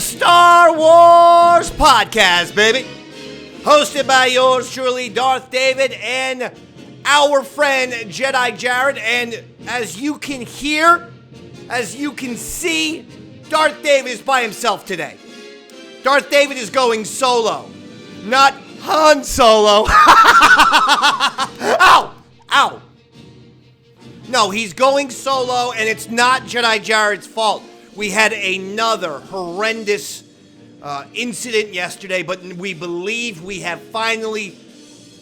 the Star Wars Podcast, baby. Hosted by yours truly, Darth David, and our friend Jedi Jared. And as you can hear, as you can see, Darth David is by himself today. Darth David is going solo, not Han Solo. Ow! Ow! No, he's going solo, and it's not Jedi Jared's fault. We had another horrendous incident yesterday, but we believe we have finally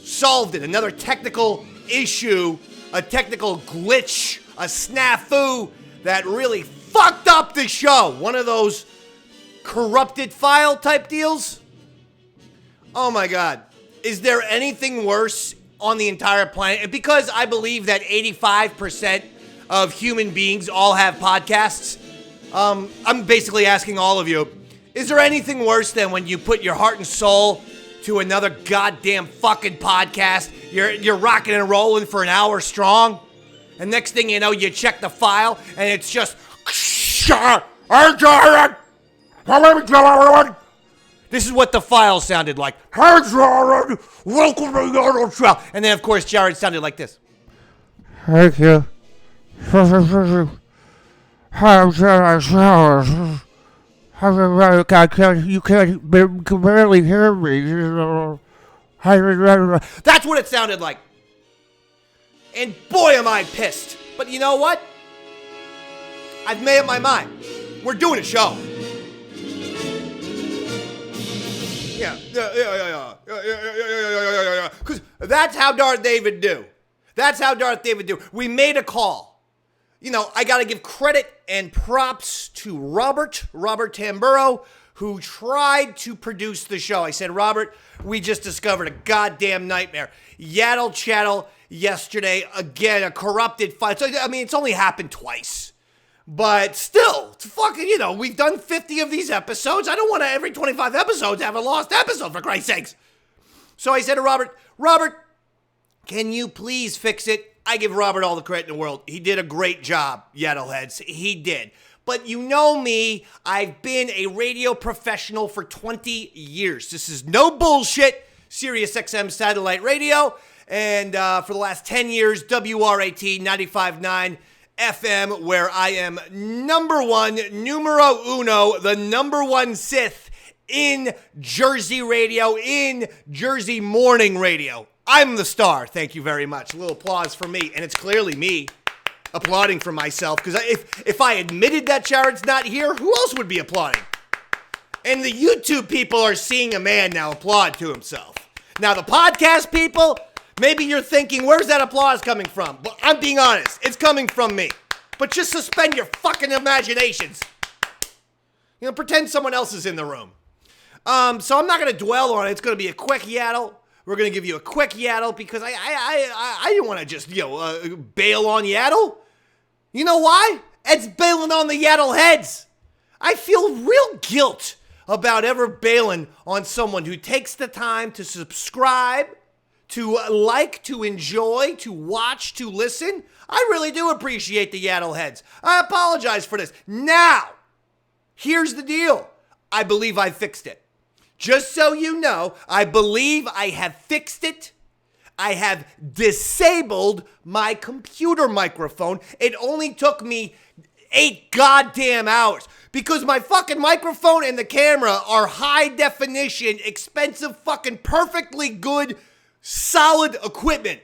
solved it. Another technical issue, a technical glitch, a snafu that really fucked up the show. One of those corrupted file type deals. Oh my God. Is there anything worse on the entire planet? Because I believe that 85% of human beings all have podcasts. I'm basically asking all of you, is there anything worse than when you put your heart and soul to another goddamn fucking podcast? You're rocking and rolling for an hour strong, and next thing you know, you check the file, and it's just... This is what the file sounded like. Hey, Jared, welcome to Yaddle Chattle. And then, of course, Jared sounded like this. Thank you. You can barely hear me. That's what it sounded like. And boy, am I pissed. But you know what? I've made up my mind. We're doing a show. Yeah. Because that's how Darth David do. That's how Darth David do. We made a call. You know, I got to give credit and props to Robert Tamburo, who tried to produce the show. I said, Robert, we just discovered a goddamn nightmare. Yaddle Chattle yesterday, again, a corrupted file. So, I mean, it's only happened twice. But still, it's fucking, you know, we've done 50 of these episodes. I don't want to, every 25 episodes, have a lost episode, for Christ's sakes. So I said to Robert, can you please fix it? I give Robert all the credit in the world. He did a great job, Yaddle Heads. He did. But you know me, I've been a radio professional for 20 years. This is no bullshit. Sirius XM satellite radio. And for the last 10 years, WRAT 95.9 FM, where I am numero uno, the number one Sith in Jersey radio, in Jersey morning radio. I'm the star. Thank you very much. A little applause for me. And it's clearly me applauding for myself. Because if I admitted that Jared's not here, who else would be applauding? And the YouTube people are seeing a man now applaud to himself. Now, the podcast people, maybe you're thinking, where's that applause coming from? But I'm being honest. It's coming from me. But just suspend your fucking imaginations. You know, pretend someone else is in the room. So I'm not going to dwell on it. It's going to be a quick yaddle. We're going to give you a quick yaddle because I didn't want to just, bail on Yaddle. You know why? It's bailing on the Yaddle Heads. I feel real guilt about ever bailing on someone who takes the time to subscribe, to like, to enjoy, to watch, to listen. I really do appreciate the Yaddle Heads. I apologize for this. Now, here's the deal. I believe I fixed it. Just so you know, I believe I have fixed it. I have disabled my computer microphone. It only took me 8 goddamn hours because my fucking microphone and the camera are high definition, expensive, fucking perfectly good, solid equipment.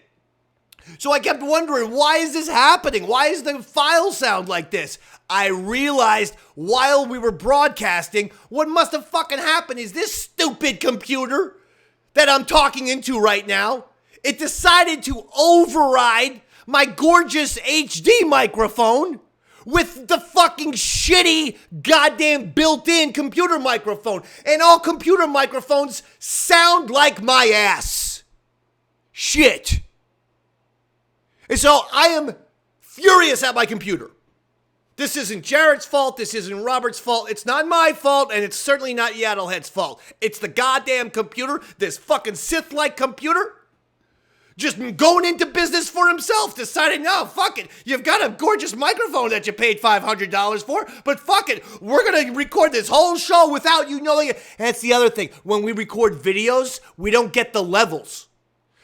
So I kept wondering, why is this happening? Why is the file sound like this? I realized while we were broadcasting, what must have fucking happened is this stupid computer that I'm talking into right now, it decided to override my gorgeous HD microphone with the fucking shitty goddamn built-in computer microphone. And all computer microphones sound like my ass. Shit. And so I am furious at my computer. This isn't Jared's fault. This isn't Robert's fault. It's not my fault, and it's certainly not Yaddle Head's fault. It's the goddamn computer, this fucking Sith-like computer. Just going into business for himself, deciding, no, fuck it. You've got a gorgeous microphone that you paid $500 for, but fuck it. We're going to record this whole show without you knowing it. And that's the other thing. When we record videos, we don't get the levels.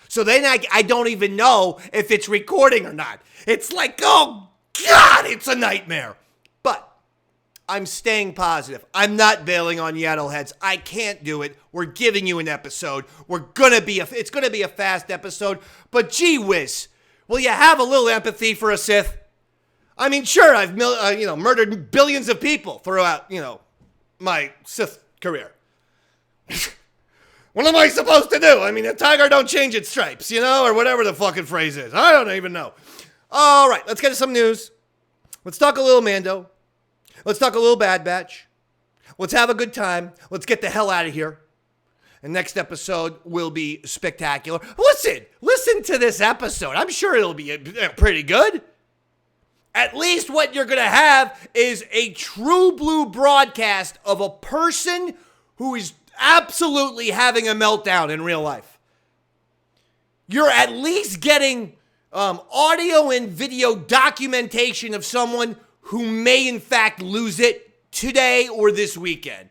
So then I don't even know if it's recording or not. It's like, oh, God, it's a nightmare. But I'm staying positive. I'm not bailing on Yaddle Heads. I can't do it. We're giving you an episode. It's gonna be a fast episode. But gee whiz, will you have a little empathy for a Sith? I mean, sure, I've murdered billions of people throughout my Sith career. What am I supposed to do? I mean, a tiger don't change its stripes, or whatever the fucking phrase is. I don't even know. All right, let's get to some news. Let's talk a little Mando. Let's talk a little Bad Batch. Let's have a good time. Let's get the hell out of here. And next episode will be spectacular. Listen to this episode. I'm sure it'll be pretty good. At least what you're going to have is a true blue broadcast of a person who is absolutely having a meltdown in real life. You're at least getting audio and video documentation of someone who may in fact lose it today or this weekend.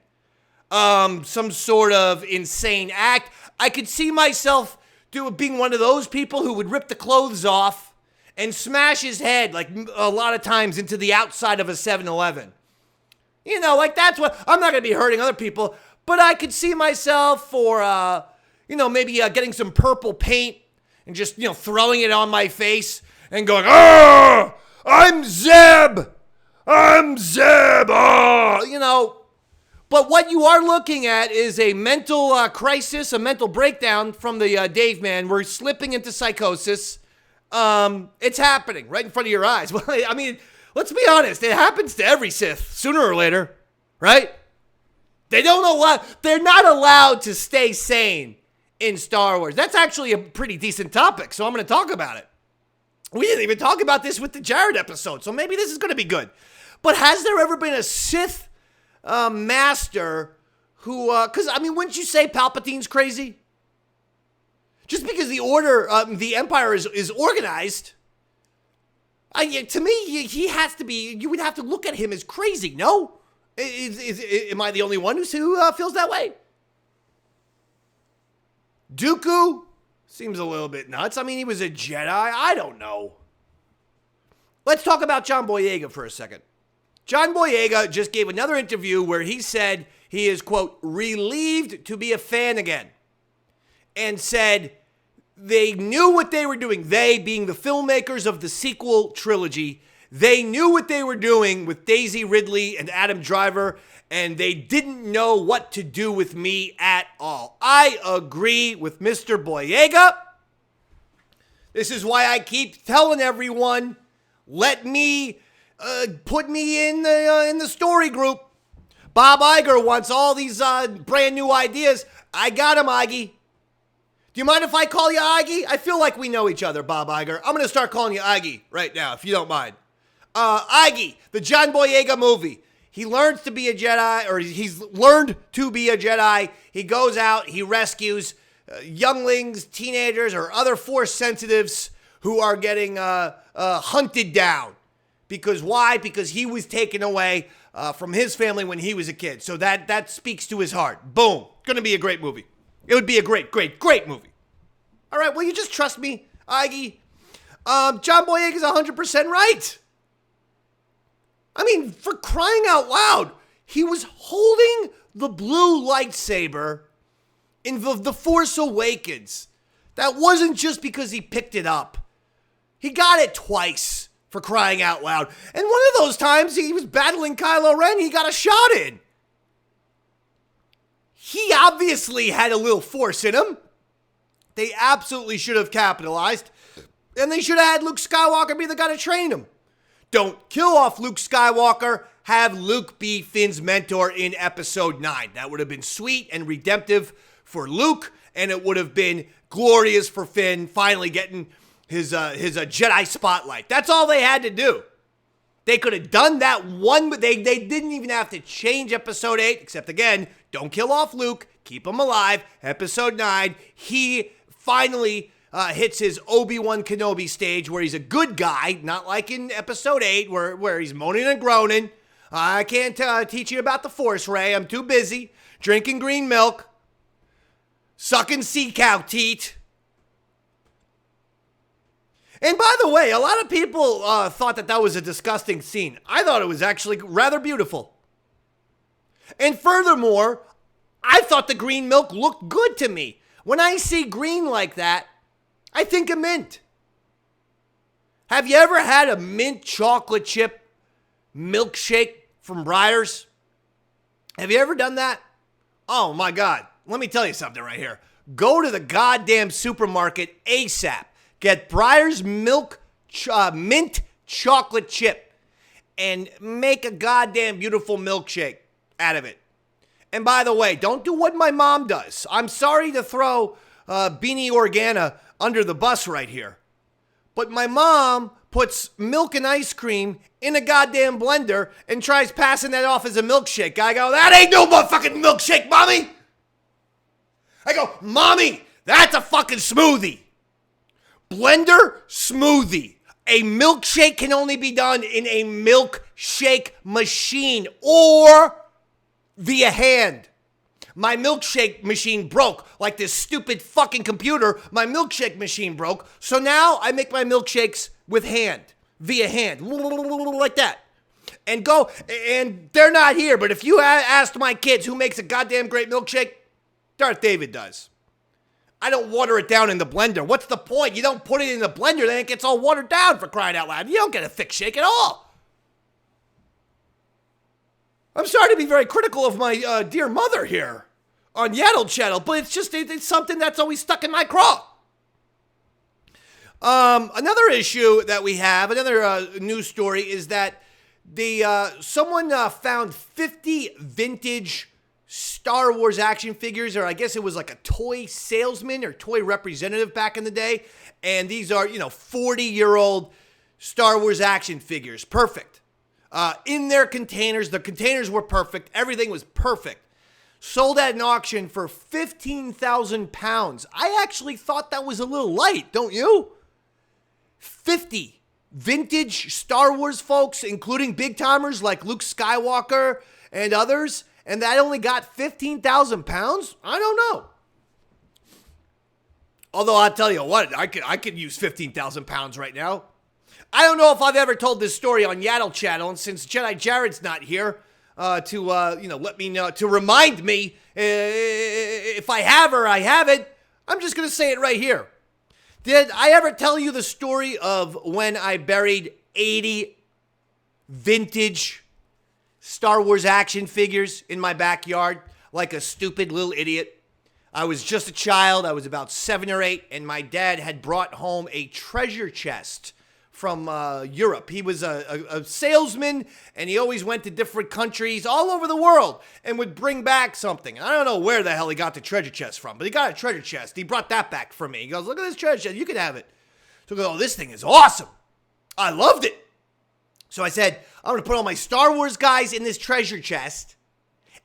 Some sort of insane act. I could see myself being one of those people who would rip the clothes off and smash his head, like a lot of times, into the outside of a 7-Eleven. Like that's what, I'm not going to be hurting other people, but I could see myself for, maybe getting some purple paint and just, throwing it on my face and going, "Ah, I'm Zeb! I'm Zeb!" Oh, But what you are looking at is a mental crisis, a mental breakdown from the Dave man. We're slipping into psychosis. It's happening right in front of your eyes. Well, I mean, let's be honest. It happens to every Sith sooner or later, right? They're not allowed to stay sane in Star Wars. That's actually a pretty decent topic, so I'm going to talk about it. We didn't even talk about this with the Jared episode, so maybe this is going to be good. But has there ever been a Sith master who, wouldn't you say Palpatine's crazy? Just because the Empire is organized, to me, he has to be, you would have to look at him as crazy, no? Am I the only one who feels that way? Dooku seems a little bit nuts. I mean, he was a Jedi. I don't know. Let's talk about John Boyega for a second. John Boyega just gave another interview where he said he is, quote, relieved to be a fan again. And said they knew what they were doing. They, being the filmmakers of the sequel trilogy, they knew what they were doing with Daisy Ridley and Adam Driver, and they didn't know what to do with me at all. I agree with Mr. Boyega. This is why I keep telling everyone, let me, put me in the story group. Bob Iger wants all these brand new ideas. I got him, Iggy. Do you mind if I call you Iggy? I feel like we know each other, Bob Iger. I'm going to start calling you Iggy right now, if you don't mind. Iggy, the John Boyega movie. He learns to be a Jedi, or he's learned to be a Jedi. He goes out, he rescues younglings, teenagers, or other Force sensitives who are getting hunted down. Because why? Because he was taken away from his family when he was a kid. So that speaks to his heart. Boom. Gonna be a great movie. It would be a great, great, great movie. All right, will you just trust me, Iggy? John Boyega's 100% right. I mean, for crying out loud, he was holding the blue lightsaber in the Force Awakens. That wasn't just because he picked it up. He got it twice, for crying out loud. And one of those times he was battling Kylo Ren, he got a shot in. He obviously had a little Force in him. They absolutely should have capitalized. And they should have had Luke Skywalker be the guy to train him. Don't kill off Luke Skywalker. Have Luke be Finn's mentor in episode 9. That would have been sweet and redemptive for Luke. And it would have been glorious for Finn finally getting his Jedi spotlight. That's all they had to do. They could have done that one, but they didn't even have to change episode 8. Except again, don't kill off Luke. Keep him alive. Episode 9, he finally hits his Obi-Wan Kenobi stage where he's a good guy, not like in episode 8 where he's moaning and groaning. I can't teach you about the Force, Rey. I'm too busy drinking green milk, sucking sea cow teat. And by the way, a lot of people thought that was a disgusting scene. I thought it was actually rather beautiful. And furthermore, I thought the green milk looked good to me. When I see green like that, I think of mint. Have you ever had a mint chocolate chip milkshake from Breyers? Have you ever done that? Oh my God. Let me tell you something right here. Go to the goddamn supermarket ASAP. Get Breyers mint chocolate chip and make a goddamn beautiful milkshake out of it. And by the way, don't do what my mom does. I'm sorry to throw Beanie Organa under the bus right here. But my mom puts milk and ice cream in a goddamn blender and tries passing that off as a milkshake. I go, that ain't no motherfucking milkshake, Mommy. I go, Mommy, that's a fucking smoothie. Blender smoothie. A milkshake can only be done in a milkshake machine or via hand. My milkshake machine broke. Like this stupid fucking computer, my milkshake machine broke. So now I make my milkshakes with hand, via hand, like that. And they're not here, but if you asked my kids who makes a goddamn great milkshake, Darth David does. I don't water it down in the blender. What's the point? You don't put it in the blender, then it gets all watered down, for crying out loud. You don't get a thick shake at all. I'm sorry to be very critical of my dear mother here on Yaddle Chattle, but it's something that's always stuck in my craw. Another issue that we have, another news story, is that someone found 50 vintage Star Wars action figures, or I guess it was like a toy salesman or toy representative back in the day. And these are, 40-year-old Star Wars action figures. Perfect. In their containers. The containers were perfect. Everything was perfect. Sold at an auction for 15,000 pounds. I actually thought that was a little light, don't you? 50 vintage Star Wars folks, including big timers like Luke Skywalker and others. And that only got 15,000 pounds? I don't know. Although I'll tell you what, I could use 15,000 pounds right now. I don't know if I've ever told this story on Yaddle Chattle, and since Jedi Jared's not here to let me know, to remind me if I have or I haven't, I'm just gonna say it right here. Did I ever tell you the story of when I buried 80 vintage Star Wars action figures in my backyard like a stupid little idiot? I was just a child. I was about 7 or 8, and my dad had brought home a treasure chest from Europe. He was a salesman, and he always went to different countries all over the world and would bring back something. I don't know where the hell he got the treasure chest from, but he got a treasure chest. He brought that back for me. He goes, look at this treasure chest. You can have it. So I go, oh, this thing is awesome. I loved it. So I said, I'm going to put all my Star Wars guys in this treasure chest,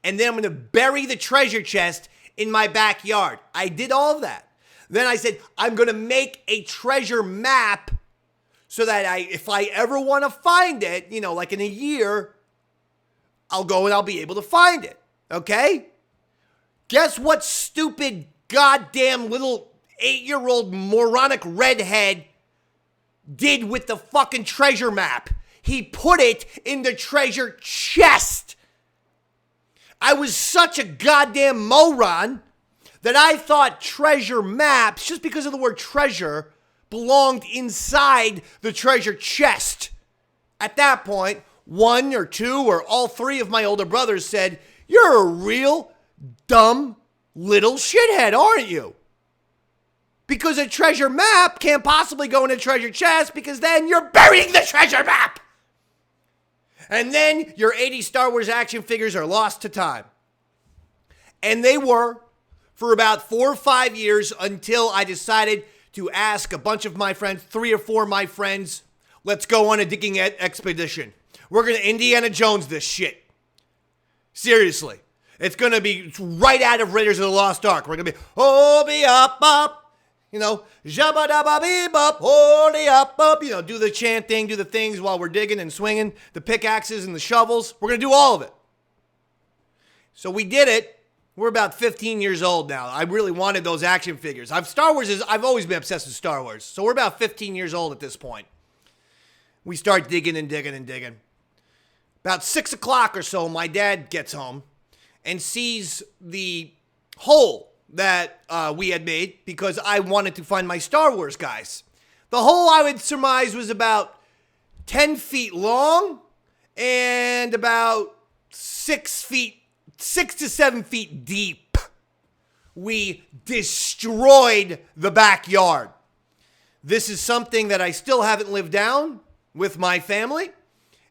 and then I'm going to bury the treasure chest in my backyard. I did all of that. Then I said, I'm going to make a treasure map so that if I ever want to find it, like in a year, I'll go and I'll be able to find it. Okay? Guess what stupid goddamn little 8-year-old moronic redhead did with the fucking treasure map? He put it in the treasure chest. I was such a goddamn moron that I thought treasure maps, just because of the word treasure, belonged inside the treasure chest. At that point, 1 or 2 or all 3 of my older brothers said, you're a real dumb little shithead, aren't you? Because a treasure map can't possibly go in a treasure chest, because then you're burying the treasure map. And then your 80 Star Wars action figures are lost to time. And they were for about 4 or 5 years, until I decided to ask a bunch of my friends, 3 or 4 of my friends, let's go on a digging expedition. We're going to Indiana Jones this shit. Seriously. It's going to be right out of Raiders of the Lost Ark. We're going to be, oh, be up, You know, jabba dabba beep up, holy up, up. You know, do the chanting, do the things while we're digging and swinging the pickaxes and the shovels. We're going to do all of it. So we did it. We're about 15 years old now. I really wanted those action figures. I've always been obsessed with Star Wars. So we're about 15 years old at this point. We start digging and digging and digging. About 6 o'clock or so, my dad gets home and sees the hole that we had made because I wanted to find my Star Wars guys. The hole, I would surmise, was about 10 feet long and about 6 to 7 feet deep. We destroyed the backyard. This is something that I still haven't lived down with my family,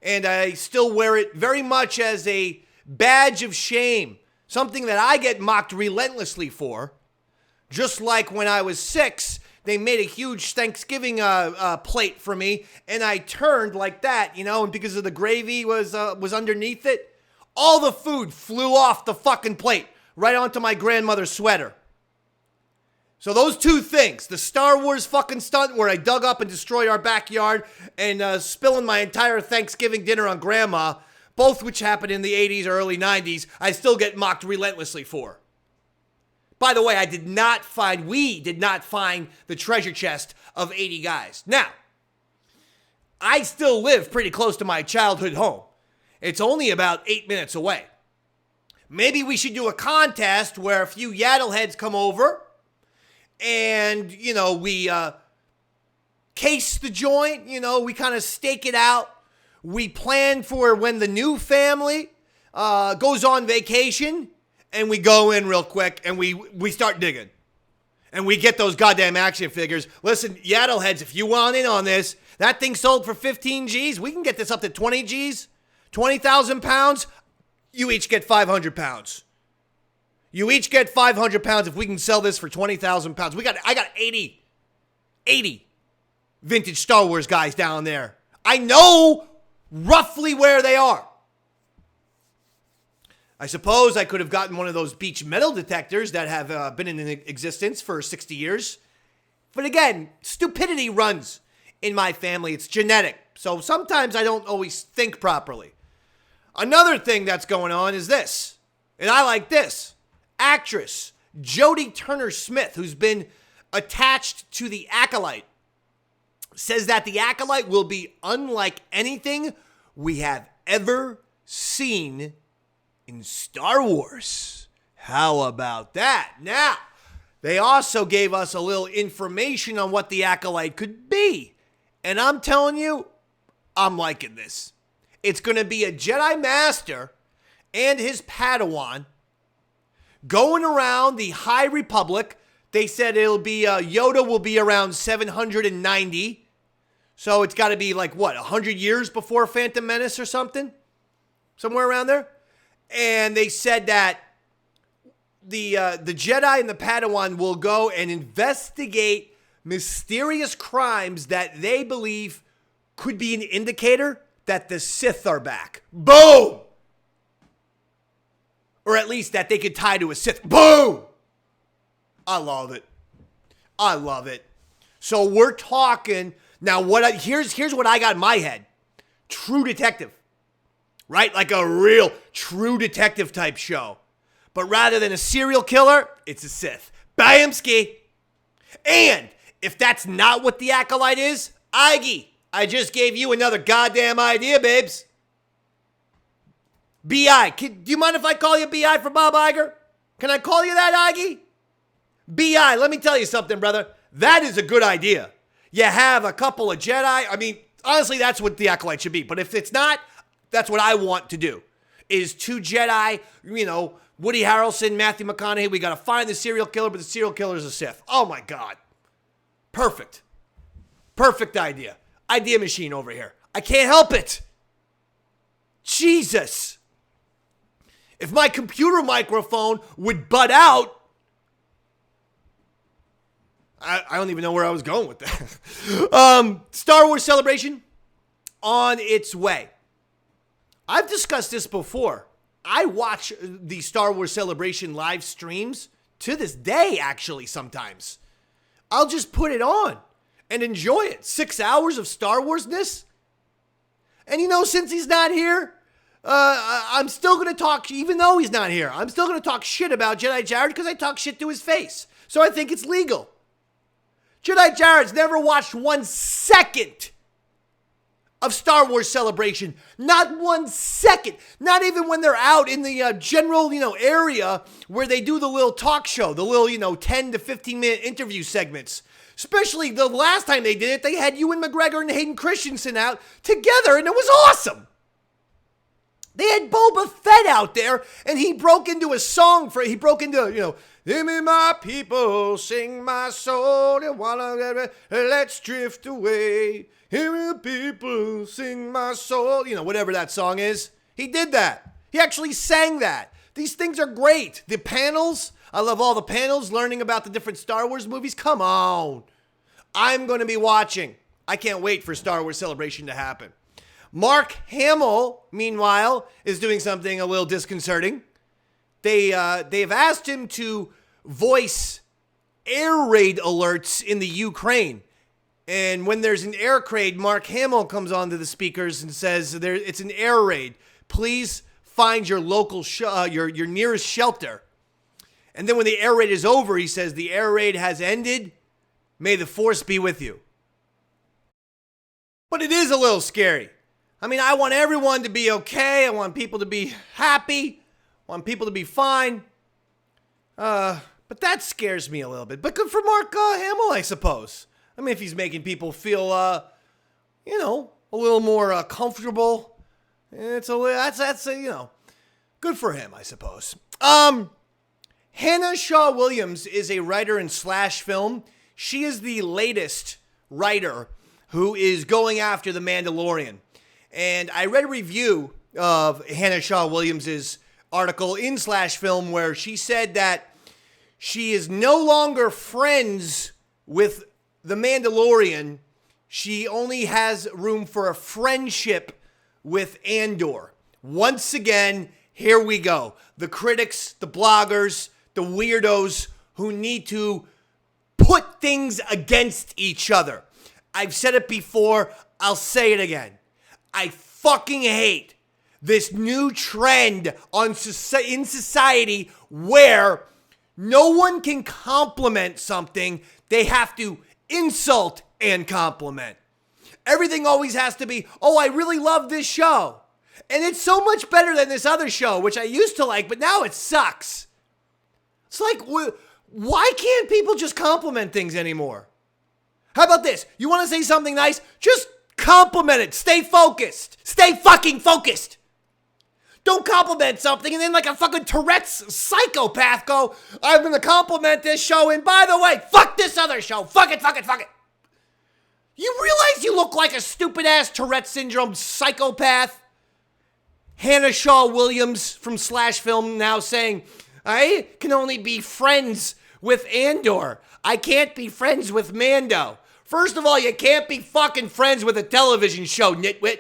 and I still wear it very much as a badge of shame. Something that I get mocked relentlessly for. Just like when I was 6, they made a huge Thanksgiving plate for me, and I turned like that, you know, and because of the gravy was underneath it, all the food flew off the fucking plate right onto my grandmother's sweater. So those two things, the Star Wars fucking stunt where I dug up and destroyed our backyard and spilling my entire Thanksgiving dinner on Grandma, both which happened in the 80s or early 90s, I still get mocked relentlessly for. By the way, we did not find the treasure chest of 80 guys. Now, I still live pretty close to my childhood home. It's only about 8 minutes away. Maybe we should do a contest where a few Yaddle heads come over and, you know, we case the joint, you know, we kind of stake it out. We plan for when the new family goes on vacation, and we go in real quick, and we start digging. And we get those goddamn action figures. Listen, Yaddle heads, if you want in on this, that thing sold for 15 G's. We can get this up to 20 G's, 20,000 pounds. You each get 500 pounds. You each get 500 pounds if we can sell this for 20,000 pounds. I got 80 vintage Star Wars guys down there. I know roughly where they are. I suppose I could have gotten one of those beach metal detectors that have been in existence for 60 years. But again, stupidity runs in my family. It's genetic. So sometimes I don't always think properly. Another thing that's going on is this, and I like this. Actress Jodie Turner-Smith, who's been attached to the Acolyte, says that the Acolyte will be unlike anything we have ever seen in Star Wars. How about that? Now, they also gave us a little information on what the Acolyte could be. And I'm telling you, I'm liking this. It's going to be a Jedi Master and his Padawan going around the High Republic. They said it'll be, Yoda will be around 790. So it's got to be like, 100 years before Phantom Menace or something? Somewhere around there? And they said that the Jedi and the Padawan will go and investigate mysterious crimes that they believe could be an indicator that the Sith are back. Boom! Or at least that they could tie to a Sith. Boom! I love it. I love it. So we're talking now. Here's what I got in my head: True Detective, right? Like a real True Detective type show. But rather than a serial killer, it's a Sith. Bamski. And if that's not what the Acolyte is, Iggy, I just gave you another goddamn idea, babes. B.I. Do you mind if I call you B.I. for Bob Iger? Can I call you that, Iggy? B.I., let me tell you something, brother. That is a good idea. You have a couple of Jedi. I mean, honestly, that's what the Acolyte should be. But if it's not, that's what I want to do. Is 2 Jedi, Woody Harrelson, Matthew McConaughey. We got to find the serial killer, but the serial killer is a Sith. Oh, my God. Perfect. Perfect idea. Idea machine over here. I can't help it. Jesus. If my computer microphone would butt out, I don't even know where I was going with that. Star Wars Celebration on its way. I've discussed this before. I watch the Star Wars Celebration live streams to this day, actually, sometimes. I'll just put it on and enjoy it. 6 hours of Star Wars-ness. And since he's not here, I'm still going to talk, even though he's not here, I'm still going to talk shit about Jedi Jared because I talk shit to his face. So I think it's legal. Jedi Jared's never watched 1 second of Star Wars Celebration. Not 1 second. Not even when they're out in the general, area where they do the little talk show, the little, 10 to 15 minute interview segments. Especially the last time they did it, they had Ewan McGregor and Hayden Christensen out together, and it was awesome. They had Boba Fett out there, and he broke into a song "Hear me, my people, sing my soul, let's drift away. Hear me, people, sing my soul," whatever that song is. He did that. He actually sang that. These things are great. The panels, I love all the panels, learning about the different Star Wars movies. Come on. I'm going to be watching. I can't wait for Star Wars Celebration to happen. Mark Hamill, meanwhile, is doing something a little disconcerting. They've asked him to voice air raid alerts in the Ukraine. And when there's an air raid, Mark Hamill comes onto the speakers and says, it's an air raid. Please find your local, your nearest shelter. And then when the air raid is over, he says, the air raid has ended. May the Force be with you. But it is a little scary. I mean, I want everyone to be okay. I want people to be happy. I want people to be fine. But that scares me a little bit. But good for Mark Hamill, I suppose. I mean, if he's making people feel, a little more comfortable, that's good for him, I suppose. Hannah Shaw Williams is a writer in slash film. She is the latest writer who is going after the Mandalorian. And I read a review of Hannah Shaw Williams' article in slash film where she said that she is no longer friends with the Mandalorian. She only has room for a friendship with Andor. Once again, here we go. The critics, the bloggers, the weirdos who need to put things against each other. I've said it before. I'll say it again. I fucking hate this new trend in society where no one can compliment something. They have to insult and compliment. Everything always has to be, oh, I really love this show. And it's so much better than this other show, which I used to like, but now it sucks. It's like, why can't people just compliment things anymore? How about this? You want to say something nice? Just compliment it. Stay focused. Stay fucking focused. Don't compliment something and then like a fucking Tourette's psychopath go, I'm going to compliment this show and by the way, fuck this other show. Fuck it. You realize you look like a stupid ass Tourette syndrome psychopath? Hannah Shaw Williams from Slash Film now saying, I can only be friends with Andor. I can't be friends with Mando. First of all, you can't be fucking friends with a television show, nitwit.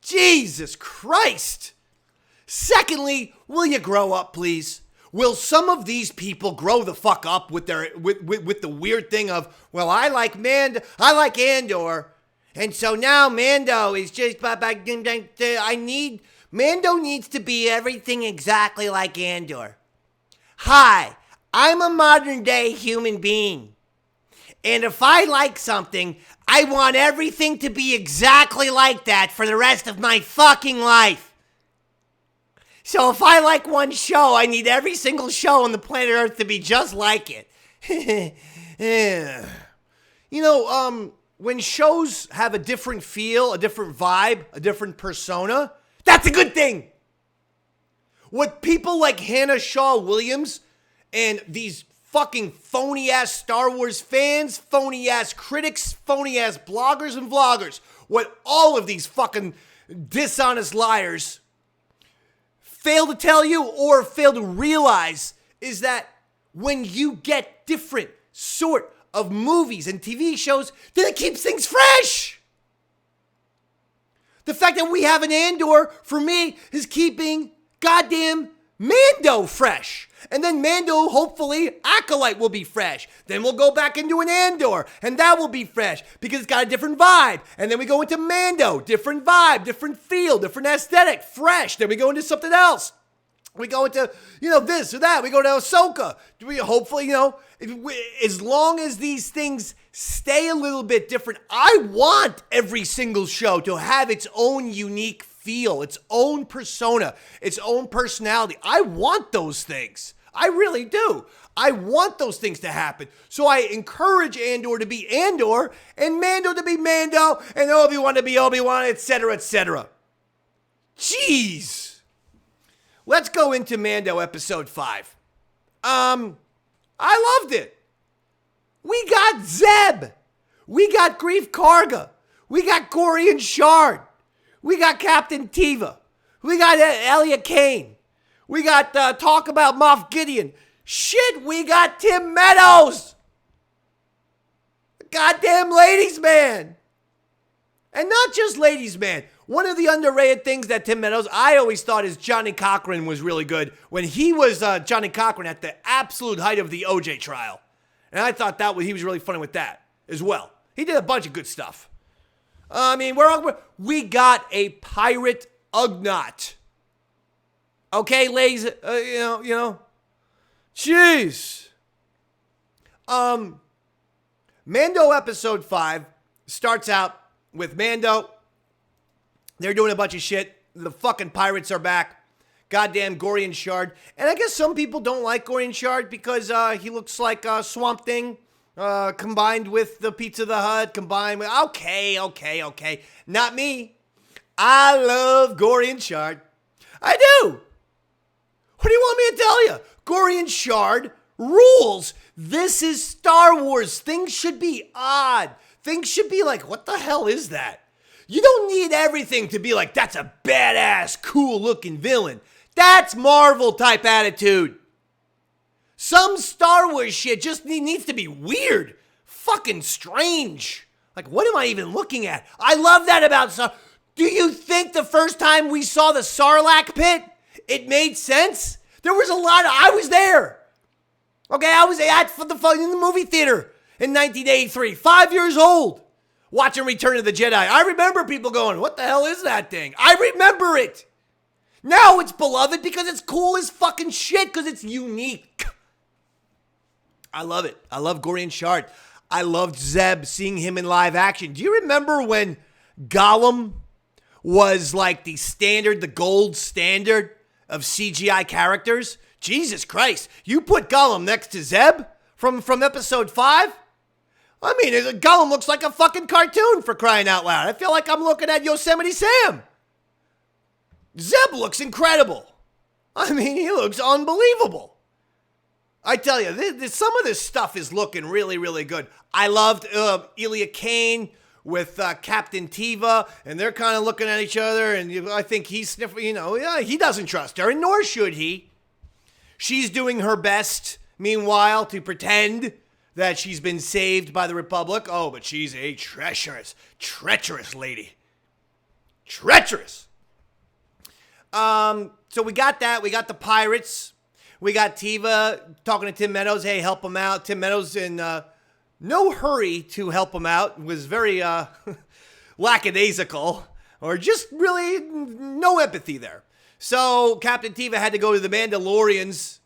Jesus Christ. Secondly, will you grow up, please? Will some of these people grow the fuck up with their with the weird thing of, well, I like Andor, and so now Mando is just Mando needs to be everything exactly like Andor. Hi, I'm a modern day human being. And if I like something, I want everything to be exactly like that for the rest of my fucking life. So if I like one show, I need every single show on the planet Earth to be just like it. When shows have a different feel, a different vibe, a different persona, that's a good thing. What people like Hannah Shaw Williams and these fucking phony-ass Star Wars fans, phony-ass critics, phony-ass bloggers and vloggers, what all of these fucking dishonest liars fail to tell you or fail to realize is that when you get different sort of movies and TV shows, then it keeps things fresh. The fact that we have an Andor, for me, is keeping goddamn Mando fresh. And then Mando, hopefully, Acolyte will be fresh. Then we'll go back into an Andor, and that will be fresh because it's got a different vibe. And then we go into Mando, different vibe, different feel, different aesthetic, fresh. Then we go into something else. We go into, this or that. We go to Ahsoka. We hopefully, as long as these things stay a little bit different, I want every single show to have its own unique feel, its own persona, its own personality. I want those things. I really do. I want those things to happen. So I encourage Andor to be Andor and Mando to be Mando and Obi-Wan to be Obi-Wan, etc., etc. Jeez. Let's go into Mando episode 5. I loved it. We got Zeb. We got Grief Karga. We got Gorian Shard. We got Captain Teva. We got Elia Kane. We got talk about Moff Gideon. Shit, we got Tim Meadows. The goddamn ladies man. And not just ladies man. One of the underrated things that Tim Meadows, I always thought is Johnny Cochran was really good when he was Johnny Cochran at the absolute height of the OJ trial. And I thought he was really funny with that as well. He did a bunch of good stuff. I mean, we got a pirate Ugnaught. Okay, ladies, Jeez. Mando episode 5 starts out with Mando. They're doing a bunch of shit. The fucking pirates are back. Goddamn Gorian Shard. And I guess some people don't like Gorian Shard because he looks like Swamp Thing combined with the Pizza the Hut, combined with... Okay. Not me. I love Gorian Shard. I do. What do you want me to tell you? Gorian Shard rules. This is Star Wars. Things should be odd. Things should be like, what the hell is that? You don't need everything to be like, that's a badass, cool-looking villain. That's Marvel-type attitude. Some Star Wars shit just needs to be weird. Fucking strange. Like, what am I even looking at? I love that about Star... Do you think the first time we saw the Sarlacc pit, it made sense? There was a lot of... I was there. Okay, I was in the movie theater in 1983. 5 years old. Watching Return of the Jedi. I remember people going, what the hell is that thing? I remember it. Now it's beloved because it's cool as fucking shit because it's unique. I love it. I love Gorian Shard. I loved Zeb, seeing him in live action. Do you remember when Gollum was like the gold standard of CGI characters? Jesus Christ. You put Gollum next to Zeb from episode 5? I mean, Gollum looks like a fucking cartoon, for crying out loud. I feel like I'm looking at Yosemite Sam. Zeb looks incredible. I mean, he looks unbelievable. I tell you, some of this stuff is looking really, really good. I loved Elia Kane with Captain Teva, and they're kind of looking at each other, and I think he's sniffing, he doesn't trust her, and nor should he. She's doing her best, meanwhile, to pretend that she's been saved by the Republic. Oh, but she's a treacherous lady. Treacherous. So we got that. We got the pirates. We got Teva talking to Tim Meadows. Hey, help him out. Tim Meadows in no hurry to help him out. Was very lackadaisical, or just really no empathy there. So Captain Teva had to go to the Mandalorians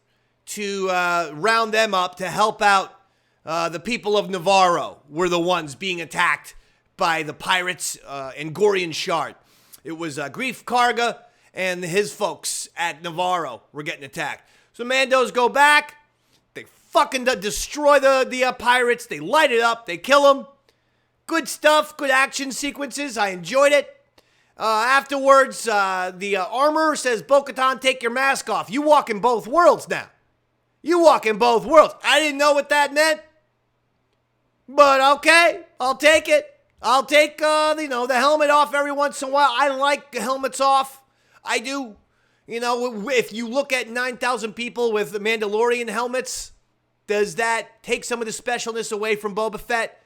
to round them up to help out. The people of Navarro were the ones being attacked by the pirates and Gorian Shard. It was Grief Karga and his folks at Navarro were getting attacked. So Mandos go back. They fucking destroy the pirates. They light it up. They kill them. Good stuff. Good action sequences. I enjoyed it. Afterwards, the armor says, Bo-Katan, take your mask off. You walk in both worlds now. You walk in both worlds. I didn't know what that meant. But okay, I'll take it. I'll take, the helmet off every once in a while. I like helmets off. I do. If you look at 9,000 people with the Mandalorian helmets, does that take some of the specialness away from Boba Fett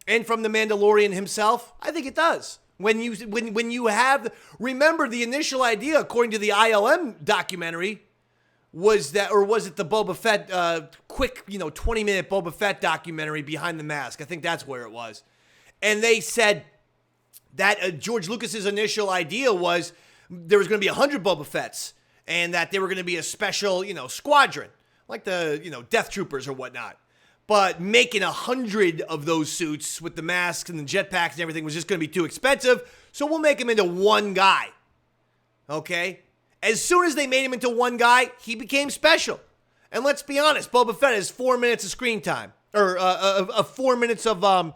and from the Mandalorian himself? I think it does. When you have, remember the initial idea, according to the ILM documentary, was that, or was it the Boba Fett, quick, 20-minute Boba Fett documentary Behind the Mask? I think that's where it was. And they said that George Lucas's initial idea was there was going to be 100 Boba Fetts, and that they were going to be a special, squadron, like the, Death Troopers or whatnot. But making 100 of those suits with the masks and the jetpacks and everything was just going to be too expensive, so we'll make him into one guy. Okay? As soon as they made him into one guy, he became special. And let's be honest, Boba Fett has 4 minutes of screen time. Or 4 minutes of,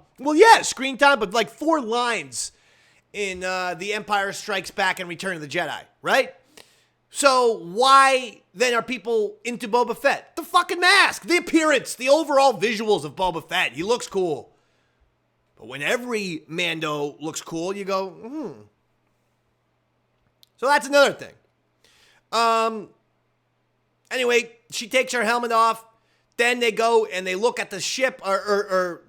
screen time, but like 4 lines in The Empire Strikes Back and Return of the Jedi, right? So why then are people into Boba Fett? The fucking mask, the appearance, the overall visuals of Boba Fett. He looks cool. But when every Mando looks cool, you go, So that's another thing. Anyway, she takes her helmet off. Then they go and they look at the ship, or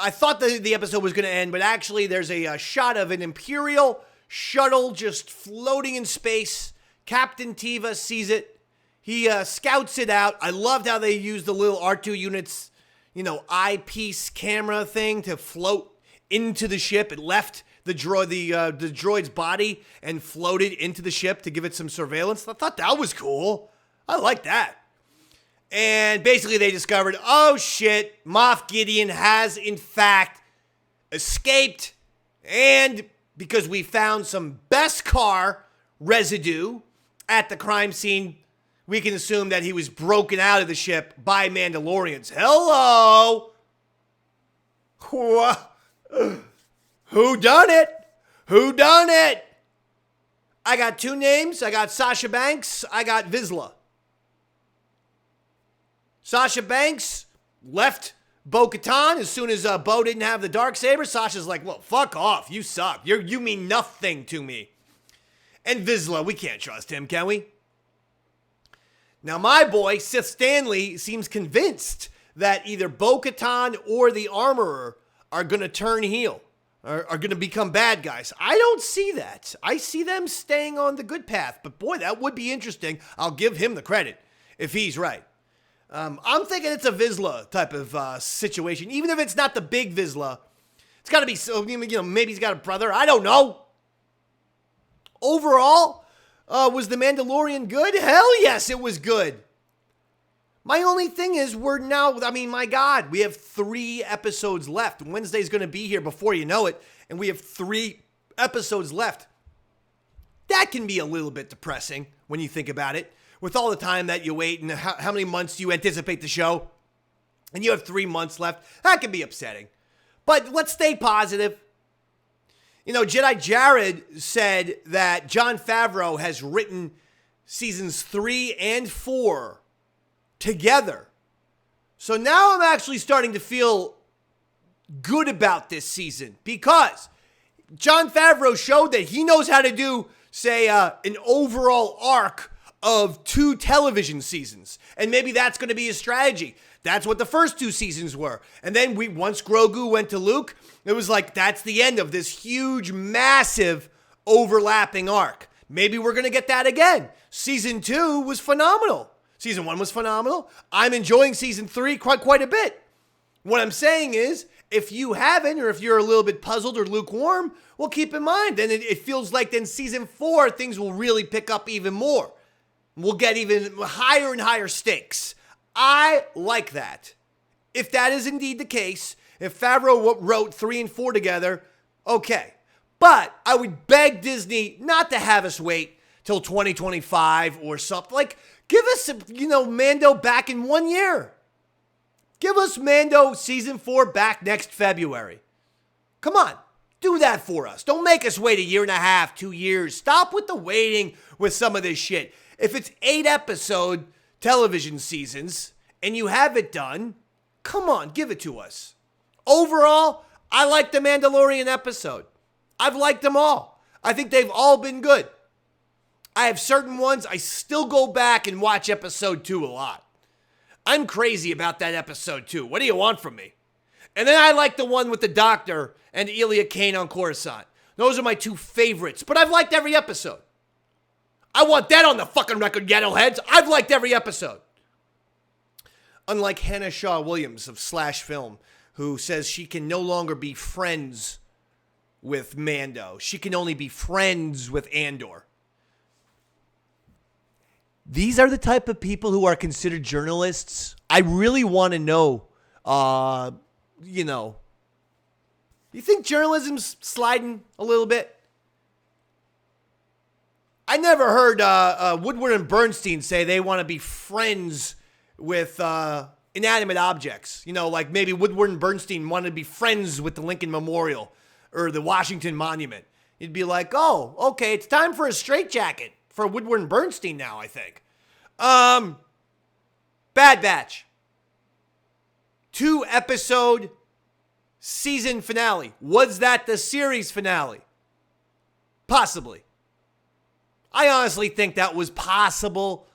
I thought the episode was going to end, but actually there's a shot of an Imperial shuttle just floating in space. Captain Teva sees it. He scouts it out. I loved how they used the little R2 units, eyepiece camera thing to float into the ship. It left the droid's body and floated into the ship to give it some surveillance. I thought that was cool. I like that. And basically they discovered, oh shit, Moff Gideon has in fact escaped. And because we found some Beskar residue at the crime scene, we can assume that he was broken out of the ship by Mandalorians. Hello! Who done it? Who done it? I got 2 names. I got Sasha Banks. I got Vizsla. Sasha Banks left Bo-Katan as soon as Bo didn't have the Darksaber. Sasha's like, well, fuck off. You suck. You mean nothing to me. And Vizsla, we can't trust him, can we? Now, my boy, Sith Stanley, seems convinced that either Bo-Katan or the Armorer are going to turn heel, are going to become bad guys. I don't see that. I see them staying on the good path. But boy, that would be interesting. I'll give him the credit if he's right. I'm thinking it's a Vizsla type of situation. Even if it's not the big Vizsla, it's got to be, maybe he's got a brother. I don't know. Overall, was The Mandalorian good? Hell yes, it was good. My only thing is my God, we have 3 episodes left. Wednesday's going to be here before you know it, and we have 3 episodes left. That can be a little bit depressing when you think about it. With all the time that you wait and how many months do you anticipate the show, and you have 3 months left, that can be upsetting. But let's stay positive. Jedi Jared said that Jon Favreau has written seasons 3 and 4 together. So now I'm actually starting to feel good about this season because Jon Favreau showed that he knows how to do, say, an overall arc of 2 television seasons. And maybe that's going to be his strategy. That's what the first 2 seasons were. And then once Grogu went to Luke, it was like, that's the end of this huge, massive overlapping arc. Maybe we're going to get that again. Season 2 was phenomenal. Season 1 was phenomenal. I'm enjoying season 3 quite a bit. What I'm saying is, if you haven't, or if you're a little bit puzzled or lukewarm, well, keep in mind, then it feels like then season 4, things will really pick up even more. We'll get even higher and higher stakes. I like that. If that is indeed the case, if Favreau wrote 3 and 4 together, okay. But I would beg Disney not to have us wait till 2025 or something. Like, give us, Mando back in 1 year. Give us Mando season 4 back next February. Come on, do that for us. Don't make us wait 1.5 years, 2 years. Stop with the waiting with some of this shit. If it's 8 episode television seasons and you have it done, come on, give it to us. Overall, I like the Mandalorian episode. I've liked them all. I think they've all been good. I have certain ones I still go back and watch episode 2 a lot. I'm crazy about that episode 2. What do you want from me? And then I like the one with the Doctor and Elia Kane on Coruscant. Those are my 2 favorites, but I've liked every episode. I want that on the fucking record, Yaddle Heads. I've liked every episode. Unlike Hannah Shaw Williams of Slash Film, who says she can no longer be friends with Mando. She can only be friends with Andor. These are the type of people who are considered journalists. I really want to know, you think journalism's sliding a little bit? I never heard Woodward and Bernstein say they want to be friends with inanimate objects. Like maybe Woodward and Bernstein wanted to be friends with the Lincoln Memorial or the Washington Monument. You'd be like, oh, okay, it's time for a straitjacket for Woodward and Bernstein now, I think. Bad Batch. 2-episode season finale. Was that the series finale? Possibly. I honestly think that was possible.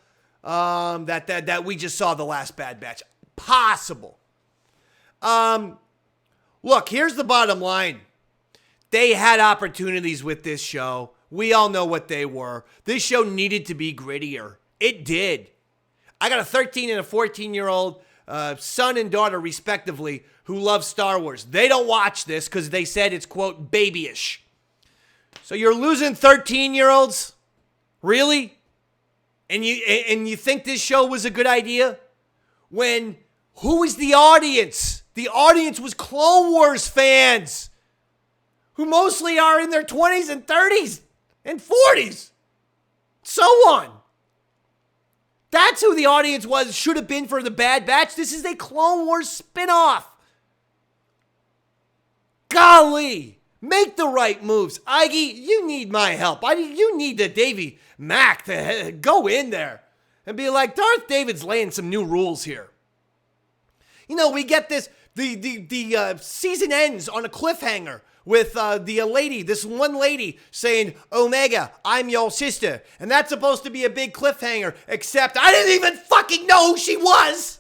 That we just saw the last Bad Batch. Possible. Look, here's the bottom line. They had opportunities with this show. We all know what they were. This show needed to be grittier. It did. I got a 13 and a 14-year-old son and daughter, respectively, who love Star Wars. They don't watch this because they said it's, quote, babyish. So you're losing 13-year-olds? Really? And you think this show was a good idea? When who was the audience? The audience was Clone Wars fans who mostly are in their 20s and 30s and 40s. So on. That's who the audience should have been for the Bad Batch. This is a Clone Wars spinoff. Golly. Make the right moves. Iggy, you need my help. You need the Davy Mac to go in there and be like, Darth David's laying some new rules here. We get this, the season ends on a cliffhanger with this one lady saying, Omega, I'm your sister. And that's supposed to be a big cliffhanger, except I didn't even fucking know who she was.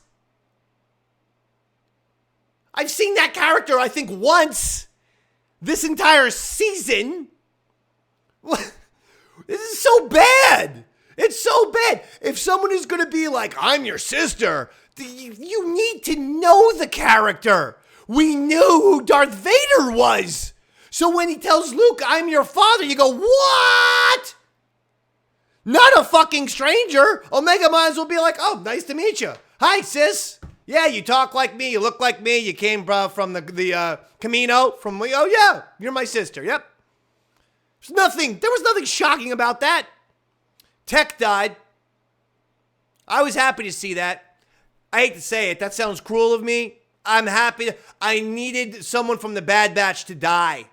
I've seen that character, I think, once this entire season. This is so bad. It's so bad. If someone is going to be like, I'm your sister, you need to know the character. We knew who Darth Vader was. So when he tells Luke, I'm your father, you go, what? Not a fucking stranger. Omega might as well be like, oh, nice to meet you. Hi, sis. Yeah, you talk like me. You look like me. You came from the Camino. Oh, yeah, you're my sister. Yep. There was nothing shocking about that. Tech died. I was happy to see that. I hate to say it. That sounds cruel of me. I'm happy. I needed someone from the Bad Batch to die.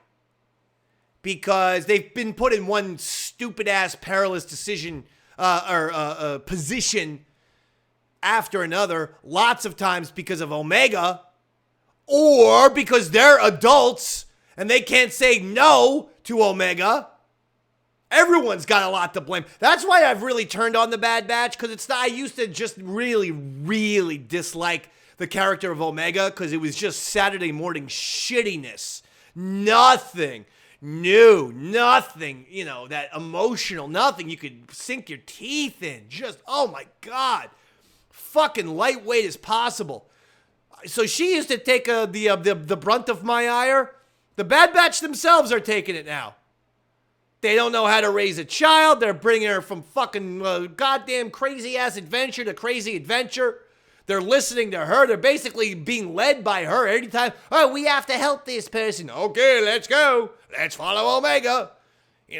Because they've been put in one stupid-ass perilous decision position after another. Lots of times because of Omega. Or because they're adults and they can't say no to Omega. Everyone's got a lot to blame. That's why I've really turned on the Bad Batch, because I used to just really, really dislike the character of Omega, because it was just Saturday morning shittiness. Nothing new, nothing, that emotional, nothing you could sink your teeth in. Just, oh my God, fucking lightweight as possible. So she used to take the brunt of my ire. The Bad Batch themselves are taking it now. They don't know how to raise a child. They're bringing her from fucking goddamn crazy-ass adventure to crazy adventure. They're listening to her. They're basically being led by her every time. Oh, we have to help this person. Okay, let's go. Let's follow Omega.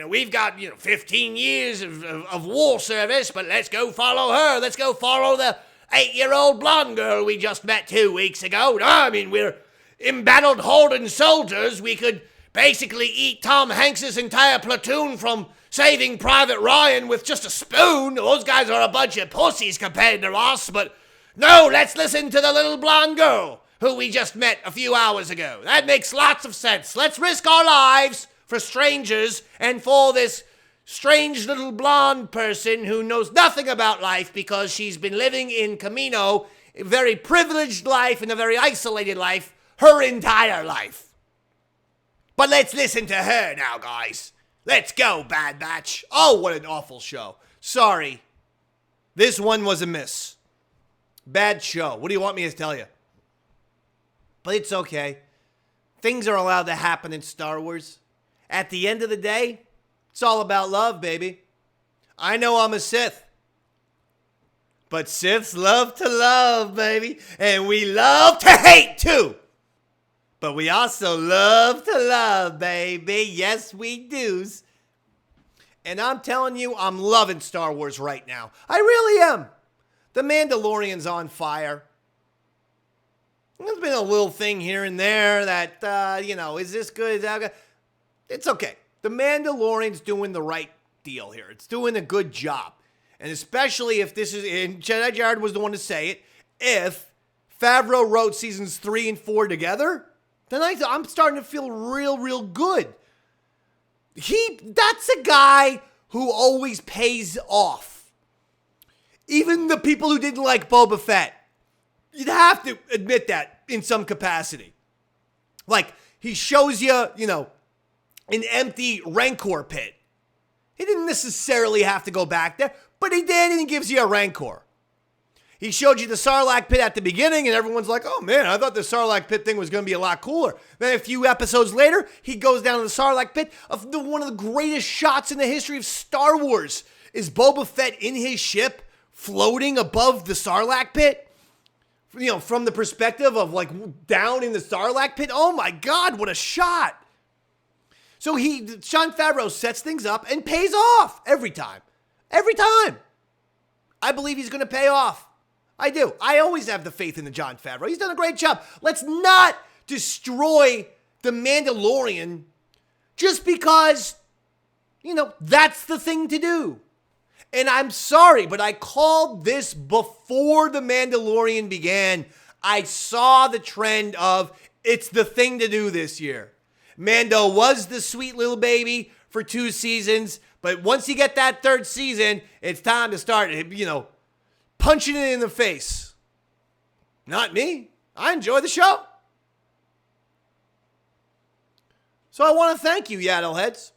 We've got, 15 years of war service, but let's go follow her. Let's go follow the 8-year-old blonde girl we just met 2 weeks ago. I mean, we're embattled Holden soldiers. We could basically eat Tom Hanks's entire platoon from Saving Private Ryan with just a spoon. Those guys are a bunch of pussies compared to us, but no, let's listen to the little blonde girl who we just met a few hours ago. That makes lots of sense. Let's risk our lives for strangers and for this strange little blonde person who knows nothing about life because she's been living in Camino, a very privileged life and a very isolated life, her entire life. But let's listen to her now, guys. Let's go, Bad Batch. Oh, what an awful show. Sorry. This one was a miss. Bad show. What do you want me to tell you? But it's okay. Things are allowed to happen in Star Wars. At the end of the day, it's all about love, baby. I know I'm a Sith. But Siths love to love, baby. And we love to hate, too. But we also love to love, baby. Yes, we do. And I'm telling you, I'm loving Star Wars right now. I really am. The Mandalorian's on fire. There's been a little thing here and there that, is this good? Is that good? It's okay. The Mandalorian's doing the right deal here. It's doing a good job. And especially if this is, and Jedi Jared was the one to say it, if Favreau wrote seasons 3 and 4 together, then I'm starting to feel real good. That's a guy who always pays off. Even the people who didn't like Boba Fett, you'd have to admit that in some capacity. Like, he shows you, an empty Rancor pit. He didn't necessarily have to go back there, but he did, and he gives you a Rancor. He showed you the Sarlacc pit at the beginning, and everyone's like, oh man, I thought the Sarlacc pit thing was going to be a lot cooler. Then a few episodes later, he goes down to the Sarlacc pit. One of the greatest shots in the history of Star Wars is Boba Fett in his ship, floating above the Sarlacc pit. From the perspective of like down in the Sarlacc pit. Oh my God, what a shot. So Jon Favreau sets things up and pays off every time. Every time. I believe he's going to pay off. I do. I always have the faith in the Jon Favreau. He's done a great job. Let's not destroy the Mandalorian just because, that's the thing to do. And I'm sorry, but I called this before the Mandalorian began. I saw the trend of it's the thing to do this year. Mando was the sweet little baby for 2 seasons, but once you get that 3rd season, it's time to start, punching it in the face. Not me. I enjoy the show. So I want to thank you, Yaddle Heads.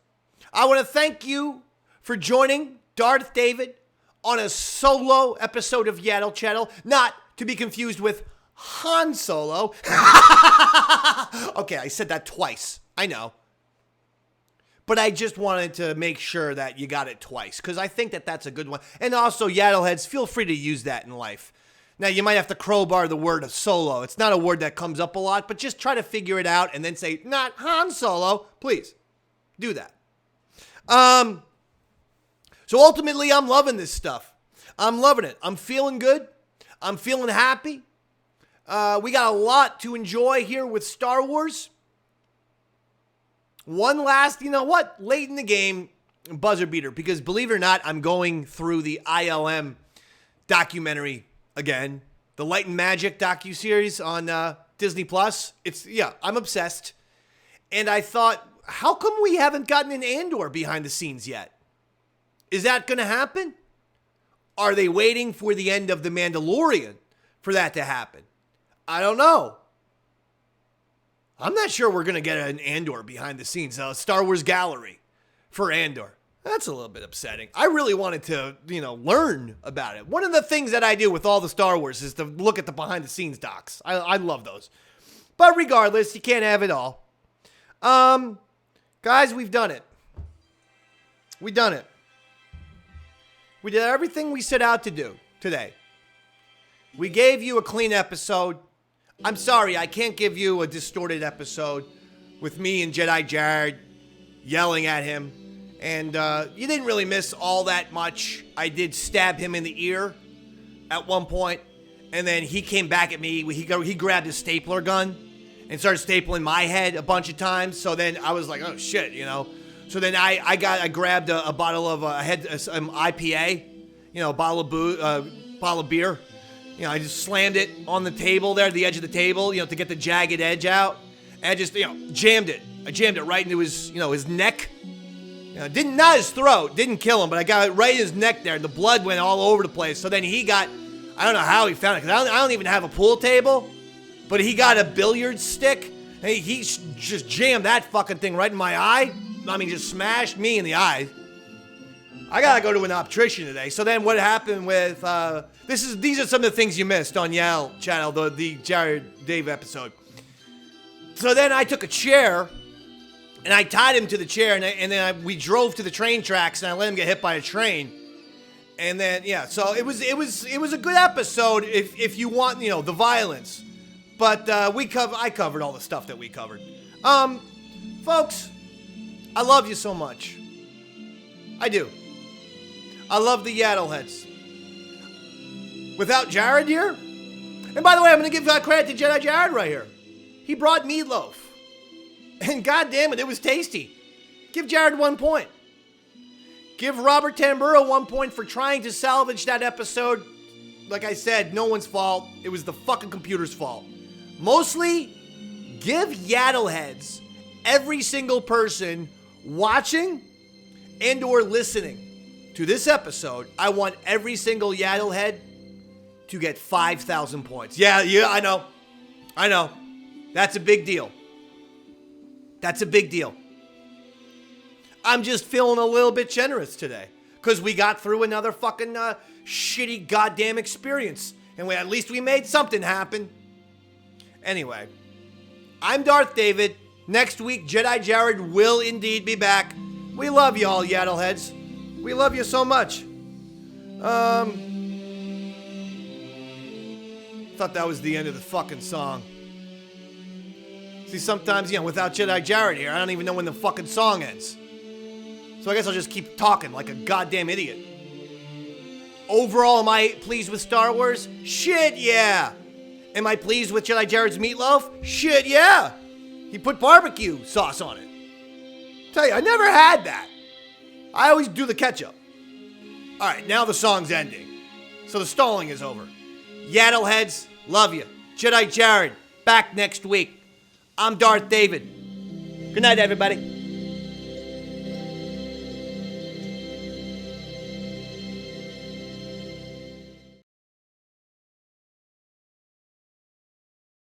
I want to thank you for joining Darth David on a solo episode of Yaddle Chattle, not to be confused with Han Solo. Okay, I said that twice. I know. But I just wanted to make sure that you got it twice, because I think that that's a good one. And also, Yaddle Heads, feel free to use that in life. Now, you might have to crowbar the word of solo. It's not a word that comes up a lot, but just try to figure it out and then say, not Han Solo. Please, do that. So ultimately, I'm loving this stuff. I'm loving it. I'm feeling good. I'm feeling happy. We got a lot to enjoy here with Star Wars. One last, late in the game, buzzer beater. Because believe it or not, I'm going through the ILM documentary again. The Light and Magic docuseries on Disney+. I'm obsessed. And I thought, how come we haven't gotten an Andor behind the scenes yet? Is that going to happen? Are they waiting for the end of The Mandalorian for that to happen? I don't know. I'm not sure we're going to get an Andor behind the scenes, a Star Wars gallery for Andor. That's a little bit upsetting. I really wanted to, learn about it. One of the things that I do with all the Star Wars is to look at the behind the scenes docs. I love those. But regardless, you can't have it all. Guys, we've done it. We done it. We did everything we set out to do today. We gave you a clean episode. I'm sorry, I can't give you a distorted episode with me and Jedi Jared yelling at him. And you didn't really miss all that much. I did stab him in the ear at one point, and then he came back at me. He grabbed his stapler gun and started stapling my head a bunch of times. So then I was like, oh shit, So then I grabbed a bottle of some IPA, a bottle of beer. I just slammed it on the table there, the edge of the table, to get the jagged edge out. And I just, jammed it. I jammed it right into his, his neck. Not his throat, didn't kill him, but I got it right in his neck there. The blood went all over the place. So then he got, I don't know how he found it, because I don't even have a pool table, but he got a billiard stick, and he just jammed that fucking thing right in my eye. Just smashed me in the eye. I gotta go to an optician today. So then what happened with, these are some of the things you missed on Yaddle Chattle, the Jared Dave episode. So then I took a chair, and I tied him to the chair, and then we drove to the train tracks, and I let him get hit by a train. And then, yeah, so it was a good episode if you want, you know, the violence. But I covered all the stuff that we covered. Folks, I love you so much. I do. I love the Yaddle Heads. Without Jared here, and by the way, I'm going to give credit to Jedi Jared right here. He brought meatloaf. And goddamn it, it was tasty. Give Jared 1 point. Give Robert Tamburo 1 point for trying to salvage that episode. Like I said, no one's fault. It was the fucking computer's fault. Mostly, give Yaddle Heads, every single person watching and or listening to this episode, I want every single Yaddle Head to get 5,000 points. Yeah, I know. That's a big deal. That's a big deal. I'm just feeling a little bit generous today because we got through another fucking shitty goddamn experience. And at least we made something happen. Anyway, I'm Darth David. Next week, Jedi Jared will indeed be back. We love you all, Yaddle Heads. We love you so much. Thought that was the end of the fucking song. See, sometimes, without Jedi Jared here, I don't even know when the fucking song ends. So I guess I'll just keep talking like a goddamn idiot. Overall, am I pleased with Star Wars? Shit, yeah. Am I pleased with Jedi Jared's meatloaf? Shit, yeah. He put barbecue sauce on it. Tell you, I never had that. I always do the ketchup. All right, now the song's ending. So the stalling is over. Yaddle Heads, love you. Jedi Jared, back next week. I'm Darth David. Good night, everybody.